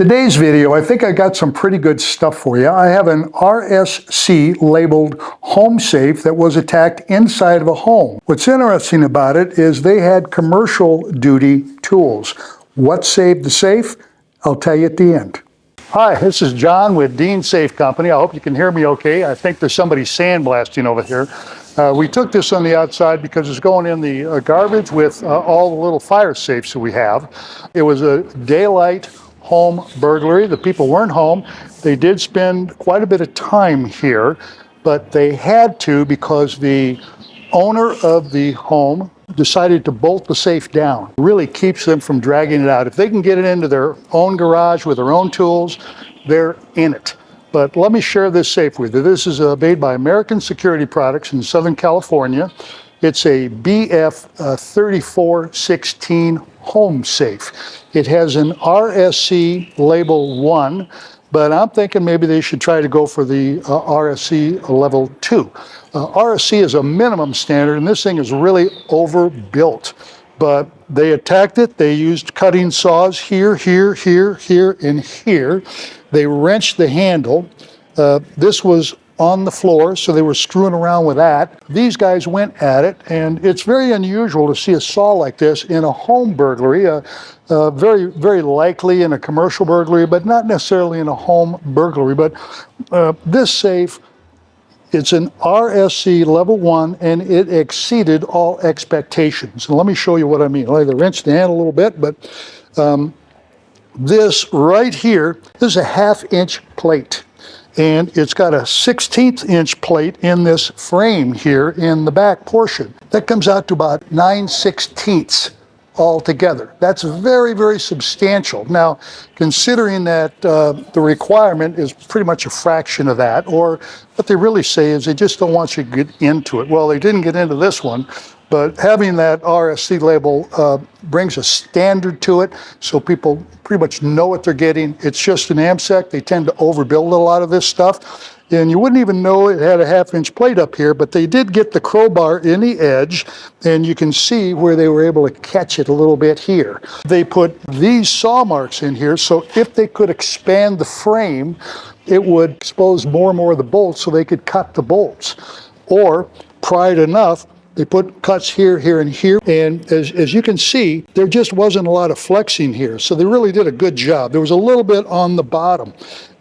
Today's video, I think I got some pretty good stuff for you. I have an RSC labeled home safe that was attacked inside of a home. What's interesting about it is they had commercial duty tools. What saved the safe? I'll tell you at the end. Hi, this is John with Dean Safe Company. I hope you can hear me okay. I think there's somebody sandblasting over here. We took this on the outside because it's going in the garbage with all the little fire safes that we have. It was a daylight home burglary. The people weren't home. They did spend quite a bit of time here, but they had to because the owner of the home decided to bolt the safe down. It really keeps them from dragging it out. If they can get it into their own garage with their own tools, they're in it. But let me share this safe with you. This is made by American Security Products in Southern California. It's a BF3416 Home Safe. It has an RSC label 1, but I'm thinking maybe they should try to go for the RSC level 2. RSC is a minimum standard, and this thing is really overbuilt. But they attacked it. They used cutting saws here, here, here, here, and here. They wrenched the handle. This was on the floor, so they were screwing around with that. These guys went at it, and it's very unusual to see a saw like this in a home burglary. Very, very likely in a commercial burglary, but not necessarily in a home burglary. But this safe, it's an RSC level 1, and it exceeded all expectations. And let me show you what I mean. I wrenched the handle a little bit, but this right here, this is a 1/2 inch plate. And it's got a 1/16 inch plate in this frame here in the back portion. That comes out to about 9/16 altogether. That's very, very substantial. Now, considering that the requirement is pretty much a fraction of that, or what they really say is they just don't want you to get into it. Well, they didn't get into this one, but having that RSC label brings a standard to it, so people pretty much know what they're getting. It's just an Amsec. They tend to overbuild a lot of this stuff. And you wouldn't even know it had a 1/2 inch plate up here, but they did get the crowbar in the edge, and you can see where they were able to catch it a little bit here. They put these saw marks in here, so if they could expand the frame, it would expose more and more of the bolts so they could cut the bolts. Or, pry it enough, they put cuts here, here, and here, and as you can see, there just wasn't a lot of flexing here, so they really did a good job. There was a little bit on the bottom,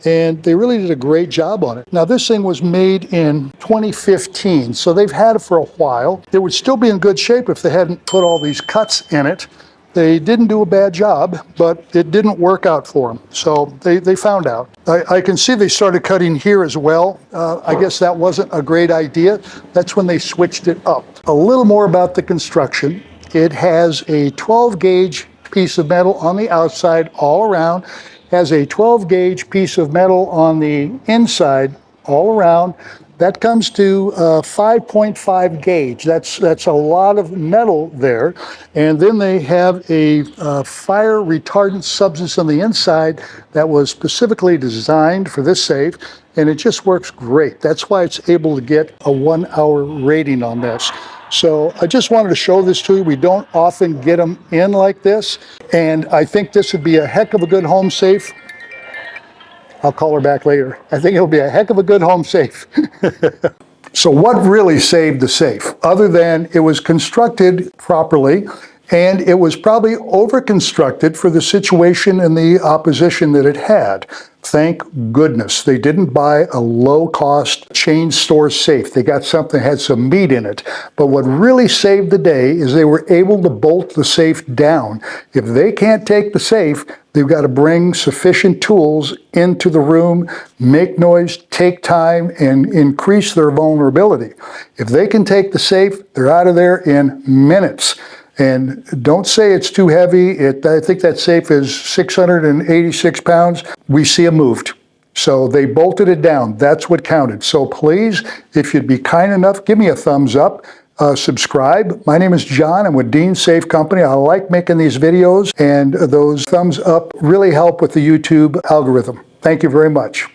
and they really did a great job on it. Now, this thing was made in 2015, so they've had it for a while. It would still be in good shape if they hadn't put all these cuts in it. They didn't do a bad job, but it didn't work out for them, so they found out. I can see they started cutting here as well. I guess that wasn't a great idea. That's when they switched it up. A little more about the construction. It has a 12 gauge piece of metal on the outside all around, has a 12 gauge piece of metal on the inside all around. That comes to 5.5 gauge. That's a lot of metal there. And then they have a fire retardant substance on the inside that was specifically designed for this safe, and it just works great. That's why it's able to get a 1-hour rating on this. So I just wanted to show this to you. We don't often get them in like this, and I think this would be a heck of a good home safe. I'll call her back later. I think it'll be a heck of a good home safe. So what really saved the safe? Other than it was constructed properly, and it was probably over-constructed for the situation and the opposition that it had. Thank goodness they didn't buy a low-cost chain store safe. They got something that had some meat in it. But what really saved the day is they were able to bolt the safe down. If they can't take the safe, they've got to bring sufficient tools into the room, make noise, take time, and increase their vulnerability. If they can take the safe, they're out of there in minutes. And don't say it's too heavy. I think that safe is 686 pounds. We see it moved. So they bolted it down. That's what counted. So please, if you'd be kind enough, give me a thumbs up. Subscribe. My name is John. I'm with Dean Safe Company. I like making these videos, and those thumbs up really help with the YouTube algorithm. Thank you very much.